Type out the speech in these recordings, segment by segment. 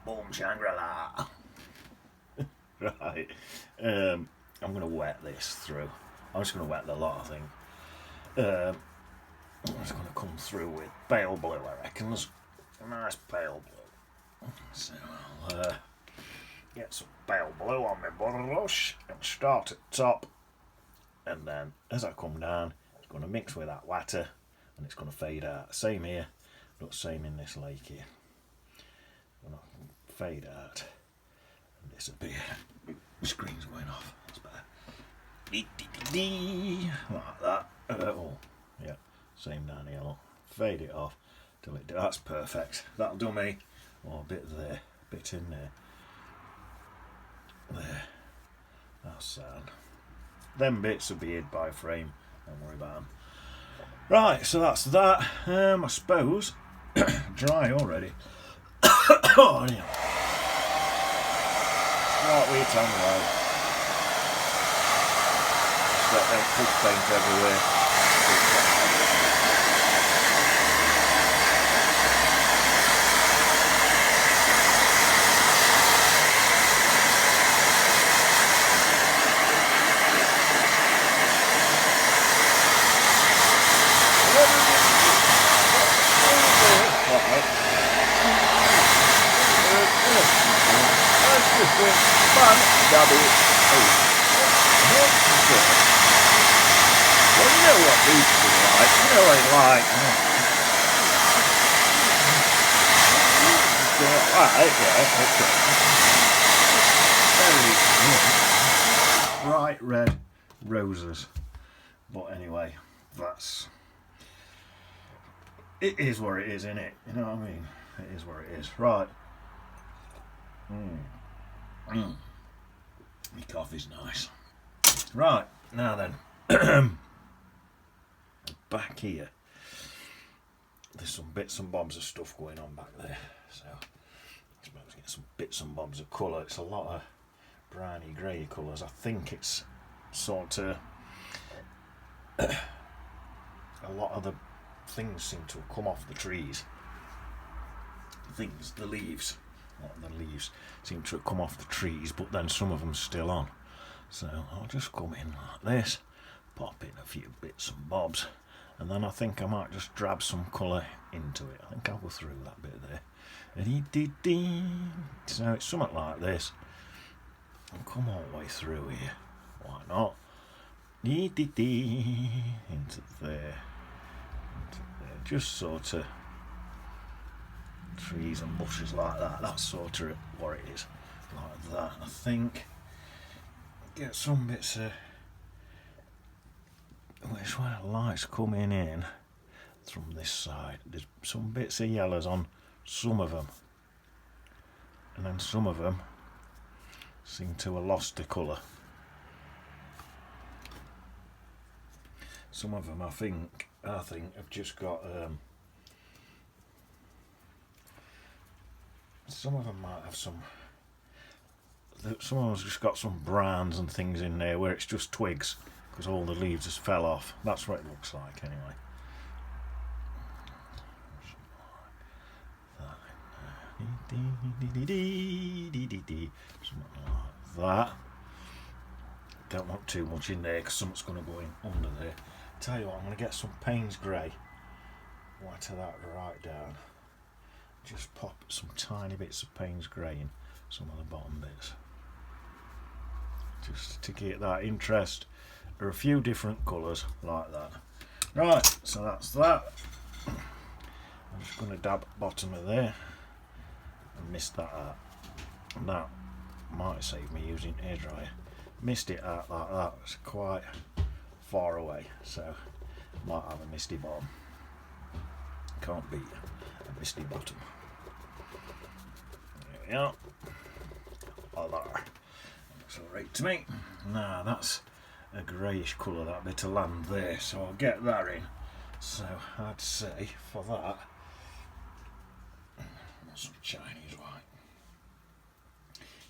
Boom Shangri-La. Right. I'm going to wet this through. I'm just going to wet the lot, I think. I'm just going to come through with pale blue, I reckon. A nice pale blue. So I'll get some pale blue on my brush and start at the top. And then as I come down, it's going to mix with that water and it's going to fade out. Same here, but same in this lake here. Going to fade out and disappear. The screen's going off. That's better. Like that. Oh, yeah. Same down here. Look. Fade it off till it. That's perfect. That'll do me. Oh, a bit there, a bit in there. There. That's sound. Them bits will be hid by frame. Don't worry about them. Right, so that's that. I suppose dry already. Oh, yeah. Start with your tongue right. Just let them foot paint everywhere. Well, you know what these are like. You know what they like. Right, yeah, okay. Very bright red roses. But anyway, it is what it is, innit? You know what I mean? It is what it is. Right. My coffee's nice. Right, now then. Back here. There's some bits and bobs of stuff going on back there. So, I suppose get some bits and bobs of colour. It's a lot of browny grey colours. I think it's sort of... a lot of the things seem to have come off the trees. The leaves. A lot of the leaves seem to have come off the trees, but then some of them still on. So I'll just come in like this, pop in a few bits and bobs, and then I think I might just drab some colour into it. I think I'll go through that bit there. So it's something like this. And come all the way through here. Why not? Into there. Just sort of trees and bushes like that. That's sort of what it is. Like that. I think get some bits of which way the light's coming in from this side. There's some bits of yellows on some of them, and then some of them seem to have lost the colour. Some of them I think have just got some of them might have some of them's just got some browns and things in there where it's just twigs because all the leaves just fell off. That's what it looks like anyway. Something like that. Don't want too much in there because something's going to go in under there. Tell you what, I'm going to get some Payne's Grey, water that right down, just pop some tiny bits of Payne's Grey in some of the bottom bits, just to get that interest. There are a few different colours like that. Right, so that's that. I'm just going to dab bottom of there and mist that out, and that might save me using hairdryer. Mist it out like that. It's quite far away, so might have a misty bottom. Can't beat a misty bottom. There we are. Like that. Looks alright to me. Now that's a greyish colour, that bit of land there, so I'll get that in. So I'd say for that, some Chinese white.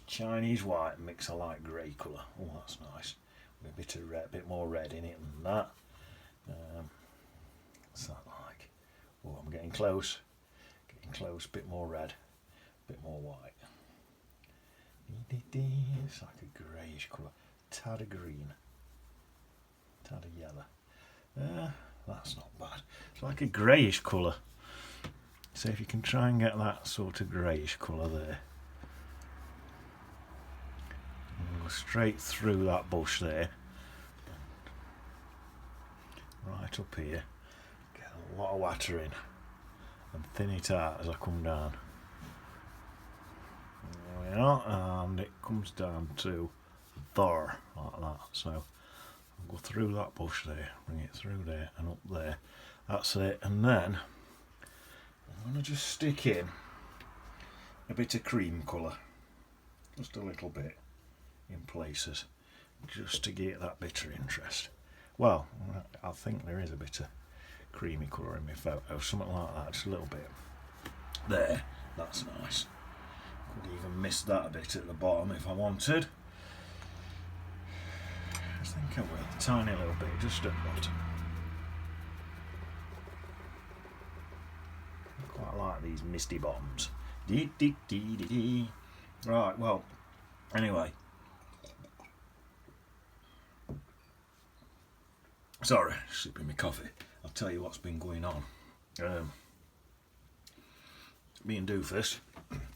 Chinese white mix a light grey colour. Oh, that's nice. With a bit of red, a bit more red in it than that. What's that like? Oh, I'm getting close. Getting close. Bit more red, bit more white. It's like a greyish colour. Tad of green. Tad of yellow. That's not bad. It's like a greyish colour. So if you can try and get that sort of greyish colour there. And go straight through that bush there. Right up here. Get a lot of water in. And thin it out as I come down. There we are, and it comes down to there, like that. So I'll go through that bush there, bring it through there and up there. That's it. And then I'm going to just stick in a bit of cream colour, just a little bit in places, just to get that bit of interest. Well, I think there is a bit of creamy colour in my photo, something like that, just a little bit. There, that's nice. Could even miss that a bit at the bottom if I wanted. I think I will, a tiny little bit, just at the bottom. I quite like these misty bottoms. Dee dee dee dee dee. Right, well, anyway. Sorry, sipping my coffee. I'll tell you what's been going on. Me and Doofus,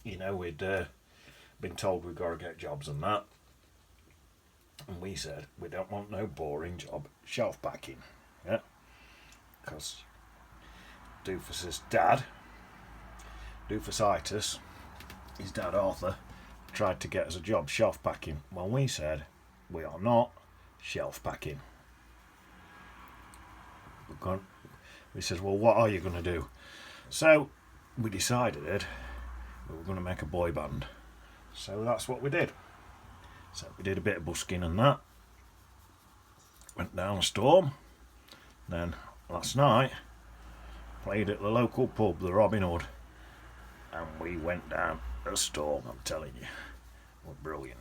you know, we'd been told we'd got to get jobs and that. And we said, we don't want no boring job shelf packing. Yeah? Because Doofus's dad, Doofusitis, his dad Arthur, tried to get us a job shelf packing. Well, we said, we are not shelf packing. We said, well, what are you going to do? So we decided we were going to make a boy band. So that's what we did. So we did a bit of busking and that. Went down a storm. Then last night, played at the local pub, the Robin Hood. And we went down a storm, I'm telling you. It was brilliant.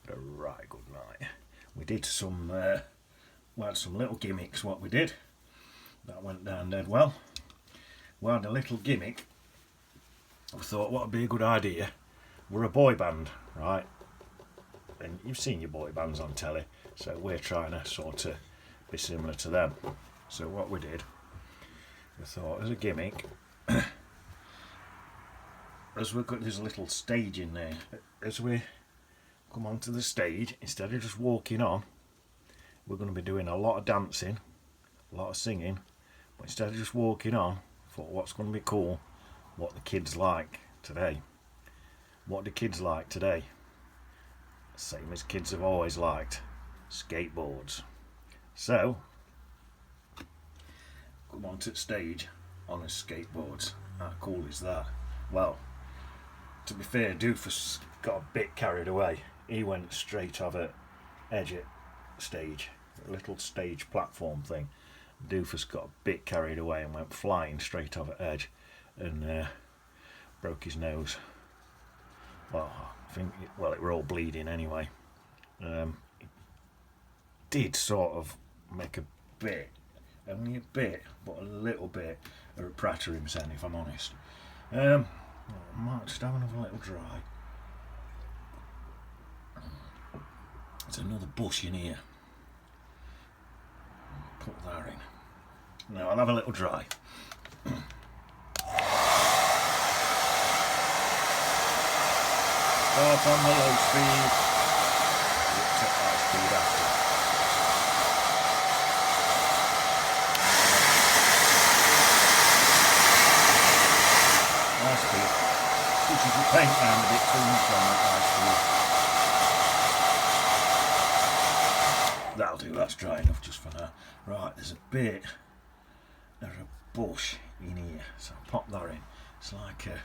Had a right good night. We did some... we had some little gimmicks, what we did. That went down dead well. We had a little gimmick. We thought, what would be a good idea? We're a boy band, right? And you've seen your boy bands on telly, so we're trying to sort of be similar to them. So what we did, we thought, as a gimmick, as we've got this little stage in there, as we come onto the stage, instead of just walking on, we're going to be doing a lot of dancing, a lot of singing, but instead of just walking on, I thought what's going to be cool, what the kids like today. What do kids like today? Same as kids have always liked, skateboards. So, come onto the stage on his skateboards. How cool is that? Well, to be fair, Doofus got a bit carried away. He went straight over edge it stage, a little stage platform thing. Doofus got a bit carried away and went flying straight over edge and broke his nose. Well, I think it were all bleeding anyway. It did sort of make a bit, only a bit, but a little bit of a pratter himself, if I'm honest. I might just have another little dry. There's another bush in here. Put that in. Now I'll have a little dry. Start on the low speed. Take high speed after. High speed. Pushes the paint round a bit too much on that high speed. That'll do, that's dry enough just for now. Right, there's a bit of a bush in here, so I'll pop that in. It's like a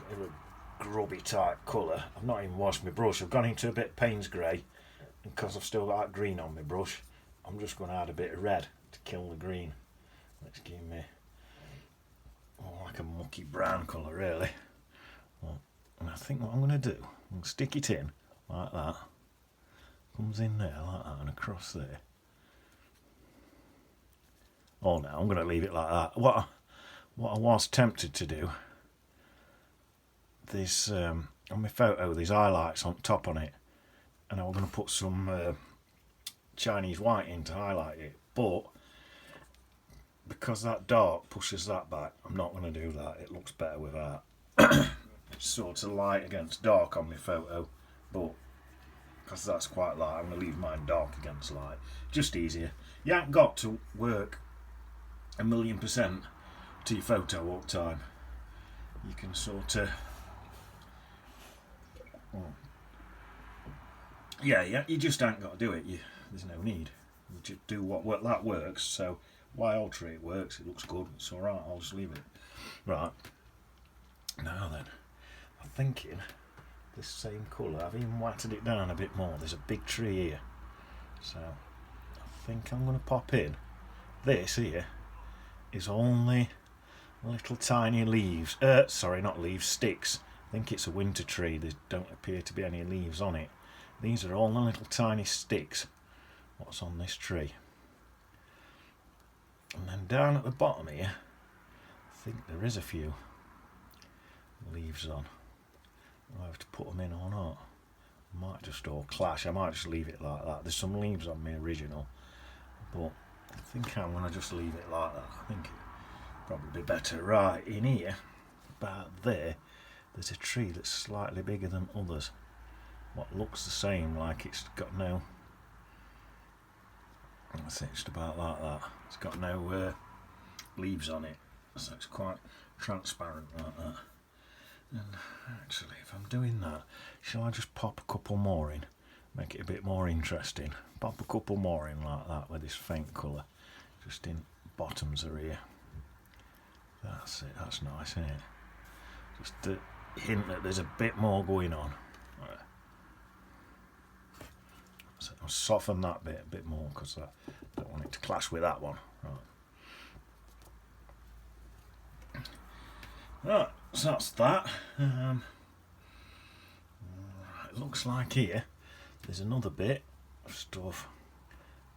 bit of a grubby type colour. I've not even washed my brush. I've gone into a bit of Payne's grey, and because I've still got that green on my brush, I'm just going to add a bit of red to kill the green. Let's give me like a mucky brown colour really. Well, and I think what I'm going to do, I'm going to stick it in like that. Comes in there like that and across there. Oh no, I'm going to leave it like that. What I was tempted to do, this on my photo there's highlights on top on it, and I was going to put some Chinese white in to highlight it, but because that dark pushes that back, I'm not going to do that. It looks better without. It's sort of light against dark on my photo, but because that's quite light, I'm going to leave mine dark against light. Just easier. You haven't got to work 1,000,000% to your photo all the time. You can sort of... Yeah, you just ain't got to do it. There's no need. You just do what that works, so why alter it? It works, it looks good, it's alright, I'll just leave it. Right, now then, I'm thinking this same colour, I've even whited it down a bit more. There's a big tree here, so I think I'm going to pop in. This here is only little tiny leaves, sorry, not leaves, sticks. I think it's a winter tree, there don't appear to be any leaves on it. These are all the little tiny sticks what's on this tree. And then down at the bottom here, I think there is a few leaves on. I'll have to put them in or not. I might just all clash. I might just leave it like that. There's some leaves on my original, but I think I'm going to just leave it like that. I think it'd probably be better. Right, in here, about there's a tree that's slightly bigger than others. What looks the same, like it's got no... I think it's about like that. It's got no leaves on it, so it's quite transparent like that. And actually, if I'm doing that, shall I just pop a couple more in, make it a bit more interesting? Pop a couple more in like that with this faint colour, just in bottoms are here. That's it. That's nice, isn't it? Just to hint that there's a bit more going on. Right. So I'll soften that bit a bit more because I don't want it to clash with that one. Right, so that's that. It looks like here there's another bit of stuff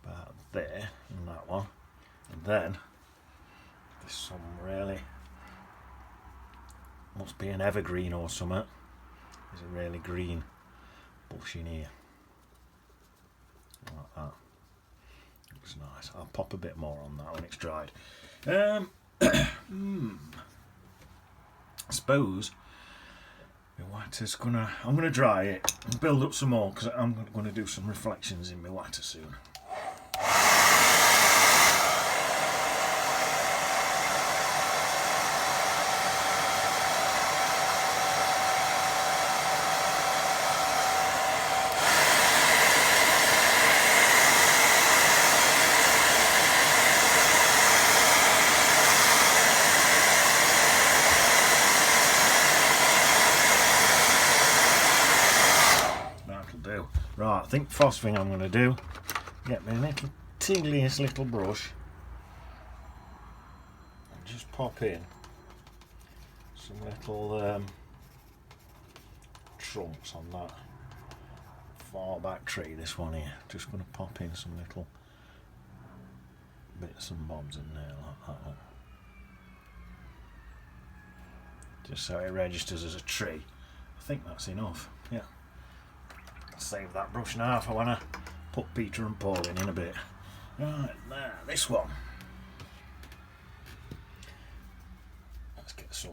about there and that one, and then there's some really, must be an evergreen or something. There's a really green bush in here. Like that. Looks nice. I'll pop a bit more on that when it's dried. I suppose my water's I'm gonna dry it and build up some more because I'm gonna do some reflections in my water soon. Right, I think the first thing I'm going to do, get my little tingliest little brush and just pop in some little trunks on that far back tree, this one here. Just going to pop in some little bits and bobs in there like that one. Just so it registers as a tree. I think that's enough, yeah. Save that brush now for when I put Peter and Paul in a bit. Right, now this one. Let's get some,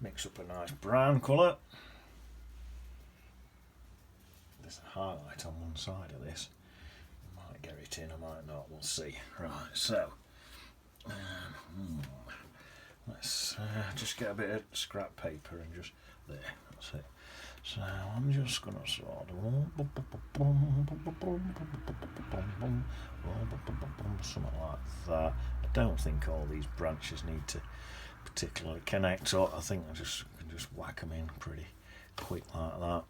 mix up a nice brown colour. There's a highlight on one side of this. I might get it in, I might not, we'll see. Right, so, let's just get a bit of scrap paper and just, there, that's it. So I'm just going to sort of something like that. I don't think all these branches need to particularly connect up. I think I can just whack them in pretty quick like that.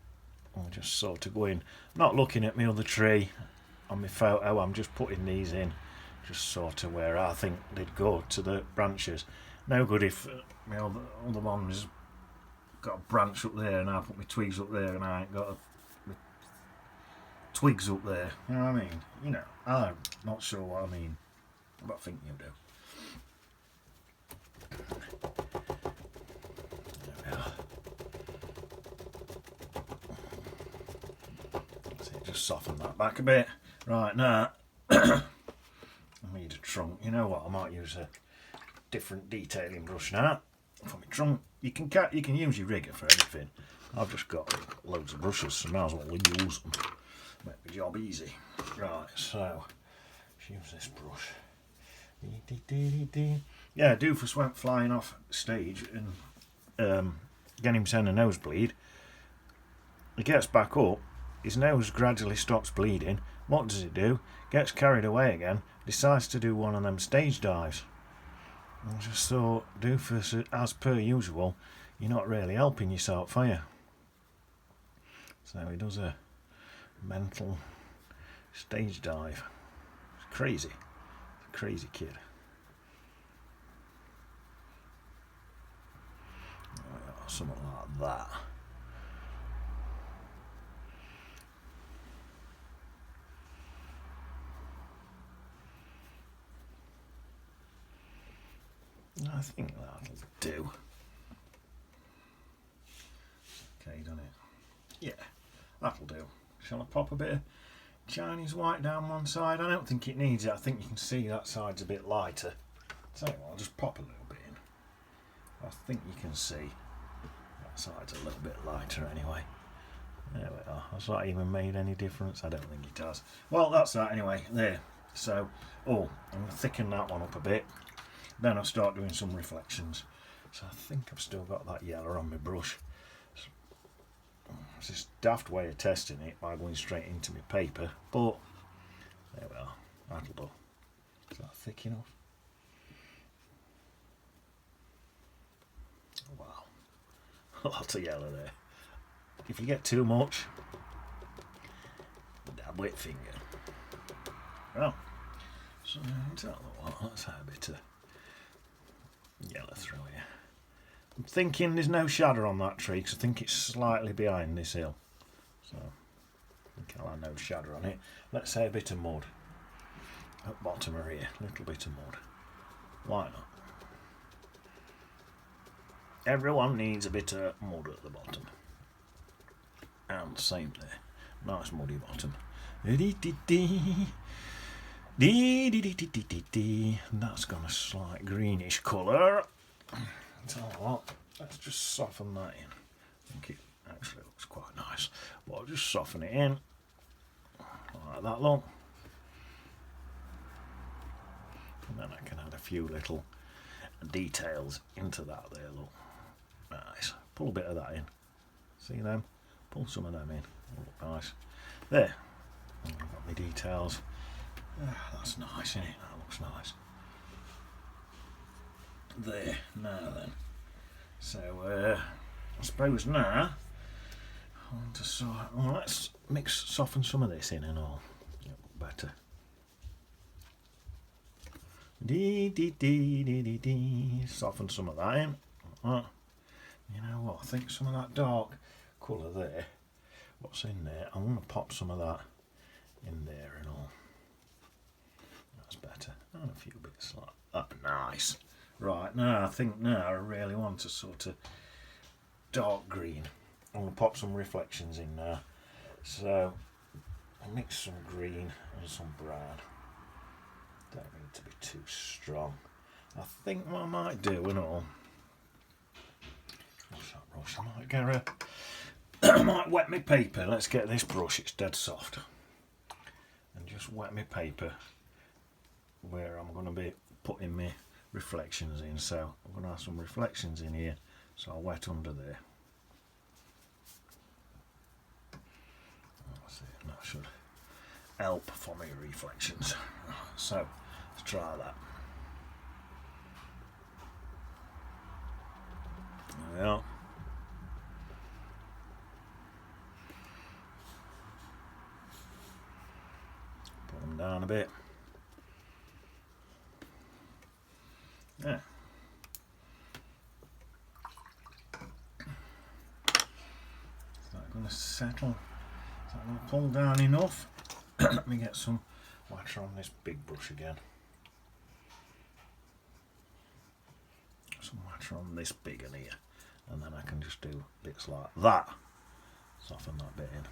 And just sort of go in. Not looking at my other tree on my photo, I'm just putting these in just sort of where I think they'd go to the branches. No good if my other ones got a branch up there and I put my twigs up there and I ain't got my twigs up there. You know what I mean? You know, I'm not sure what I mean, but I think you do. There we are. just soften that back a bit. Right, now, I need a trunk. You know what, I might use a different detailing brush now for my trunk. You can use your rigger for everything. I've just got loads of brushes, so might as well use them. Make the job easy. Right, so let's use this brush. Yeah, Doofus went flying off stage and getting himself a nosebleed. He gets back up, his nose gradually stops bleeding. What does he do? Gets carried away again, decides to do one of them stage dives. I just thought, Doofus, as per usual, you're not really helping yourself, are you? So he does a mental stage dive. It's crazy. It's a crazy kid. Something like that. I think that'll do. Okay, done it. Yeah, that'll do. Shall I pop a bit of Chinese white down one side? I don't think it needs it. I think you can see that side's a bit lighter. Tell you what, I'll just pop a little bit in. I think you can see that side's a little bit lighter anyway. There we are. Has that even made any difference? I don't think it has. Well, that's that anyway. There. So, I'm going to thicken that one up a bit. Then I'll start doing some reflections. So I think I've still got that yellow on my brush. It's this daft way of testing it by going straight into my paper, but there we are. That'll do. Is that thick enough? Wow. Lots of yellow there. If you get too much, dab with finger. Well, so let's have a bit of yellow through here. I'm thinking there's no shadow on that tree because I think it's slightly behind this hill. So I think I'll have no shadow on it. Let's say a bit of mud at bottom of here. A little bit of mud. Why not? Everyone needs a bit of mud at the bottom. And same there. Nice muddy bottom. That's got a slight greenish colour. Tell you what, let's just soften that in. I think it actually looks quite nice. But I'll just soften it in. Like that look. And then I can add a few little details into that there, look. Nice. Pull a bit of that in. See them? Pull some of them in. Look nice. There. I've got my details. That's nice, isn't it? That looks nice. There, now then. So, I suppose now, I want to sort. Well, let's soften some of this in and all. It'll look better. Soften some of that in. You know what? I think some of that dark colour there, what's in there, I'm going to pop some of that in there and all. That's better. And a few bits like that. Nice. Right, now I think I really want a sort of dark green. I'm going to pop some reflections in there. So I'll mix some green and some brown. Don't need to be too strong. I think what I might do and all, what's that brush? I might get I might wet my paper. Let's get this brush, it's dead soft. And just wet my paper where I'm going to be putting my reflections in. So I'm going to have some reflections in here, so I'll wet under there. That should help for my reflections. So let's try that. There we are. Put them down a bit. Yeah. Is that going to settle? Is that going to pull down enough? Let me get some water on this big brush again. Some water on this big one here, and then I can just do bits like that. Soften that bit in.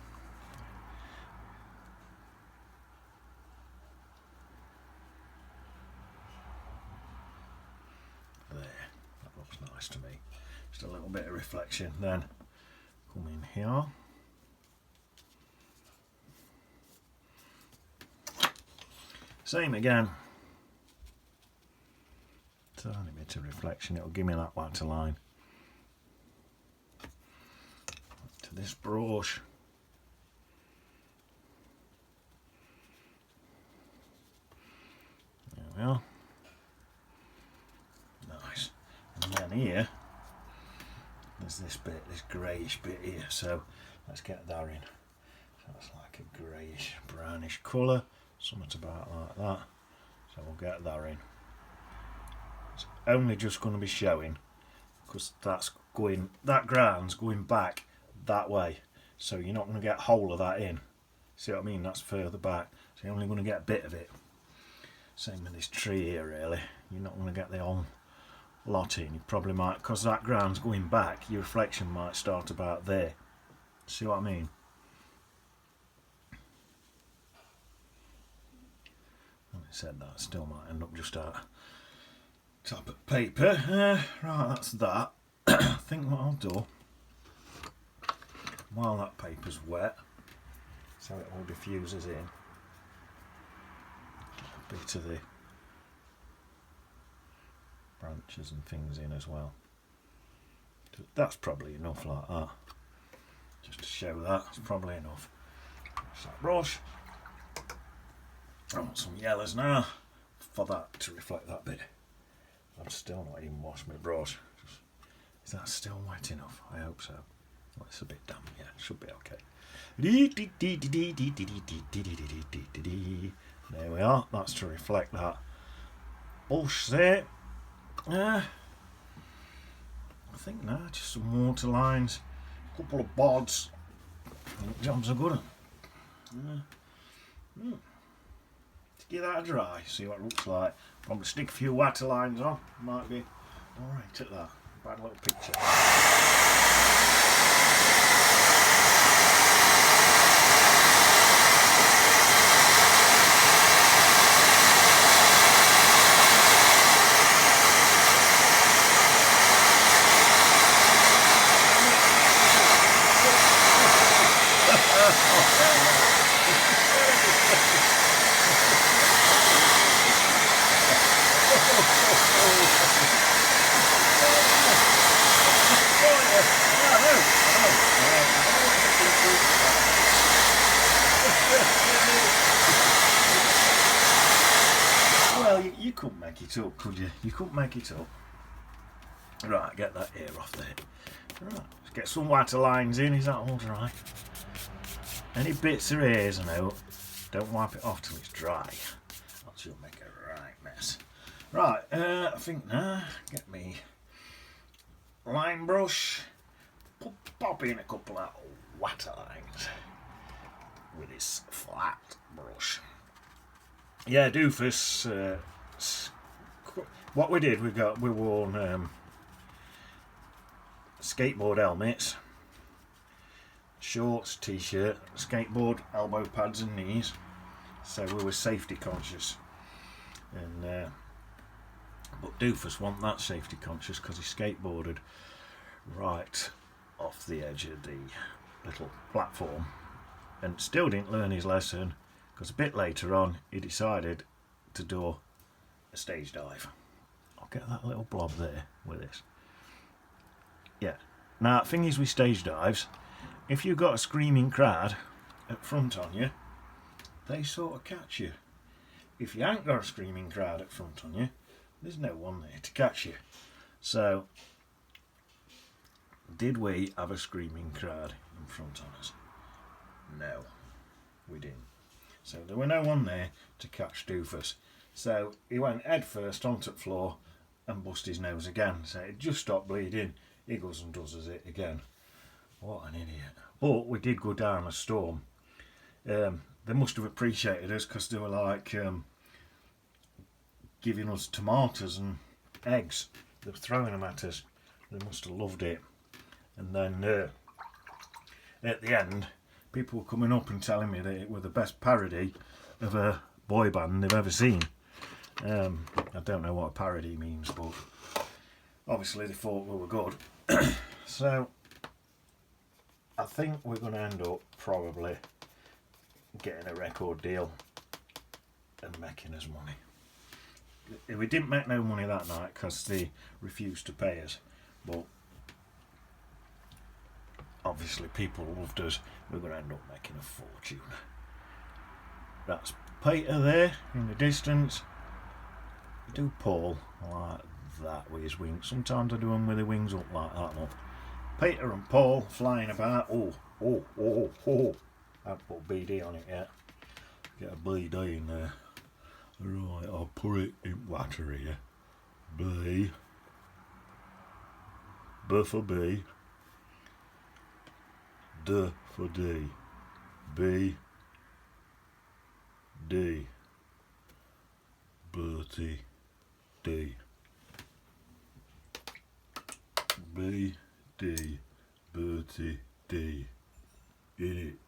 Looks nice to me. Just a little bit of reflection. Then come in here. Same again. Tiny bit of reflection. It'll give me that waterline. To this brush. There we are. Nice. And then here, there's this bit, this greyish bit here. So let's get that in. So it's like a greyish, brownish colour. Something about like that. So we'll get that in. It's only just going to be showing because that ground's going back that way. So you're not going to get a whole of that in. See what I mean? That's further back. So you're only going to get a bit of it. Same with this tree here really. You're not going to get the whole lot in. You probably might, because that ground's going back, your reflection might start about there. See what I mean? Having said that, still might end up just at top of paper. Right, that's that. I think what I'll do, while that paper's wet, so it all diffuses in, a bit of the branches and things in as well. That's probably enough like that. Just to show that, it's probably enough. That's that brush. I want some yellows now for that to reflect that bit. I've still not even washed my brush. Is that still wet enough? I hope so. Well, it's a bit damp, yeah, should be okay. There we are, that's to reflect that bush there. I think now just some water lines, a couple of bods, and the job's a good one. Give that a dry, see what it looks like. Probably stick a few water lines on, might be alright at that. Bad little picture. Well, you couldn't make it up, could you? You couldn't make it up. Right, get that ear off there. Right, let's get some water lines in. Is that all dry? Any bits of hairs and out, don't wipe it off till it's dry. Else you'll make a right mess. Right, I think now, get me line brush, pop in a couple of water lines with this flat brush. Yeah, doofus. What we did, we wore skateboard helmets, shorts, t-shirt, skateboard elbow pads and knees. So we were safety conscious, and but doofus wasn't that safety conscious because he skateboarded right off the edge of the little platform and still didn't learn his lesson, because a bit later on he decided to do a stage dive. I'll get that little blob there with this. Yeah. Now, the thing is with stage dives, if you've got a screaming crowd at front on you, they sort of catch you. If you ain't got a screaming crowd at front on you, there's no one there to catch you. So, did we have a screaming crowd in front on us? No, we didn't. So there were no one there to catch doofus. So he went head first onto the floor and bust his nose again. So it just stopped bleeding. He goes and does us it again. What an idiot. But we did go down a storm. They must have appreciated us, because they were like giving us tomatoes and eggs. They were throwing them at us. They must have loved it. And then at the end, people were coming up and telling me that it was the best parody of a boy band they've ever seen. I don't know what a parody means, but obviously they thought we were good. So I think we're going to end up probably getting a record deal and making us money. We didn't make no money that night because they refused to pay us, but obviously people loved us. We're going to end up making a fortune. That's Peter there in the distance. I do Paul like that with his wings. Sometimes I do them with the wings up like that. Look. Peter and Paul flying about. Oh. I haven't put BD on it yet. Get a BD in there. Right, I'll put it in water here. B for B. D for D. B. D. Bertie. D. B. D. Bertie. D. In it.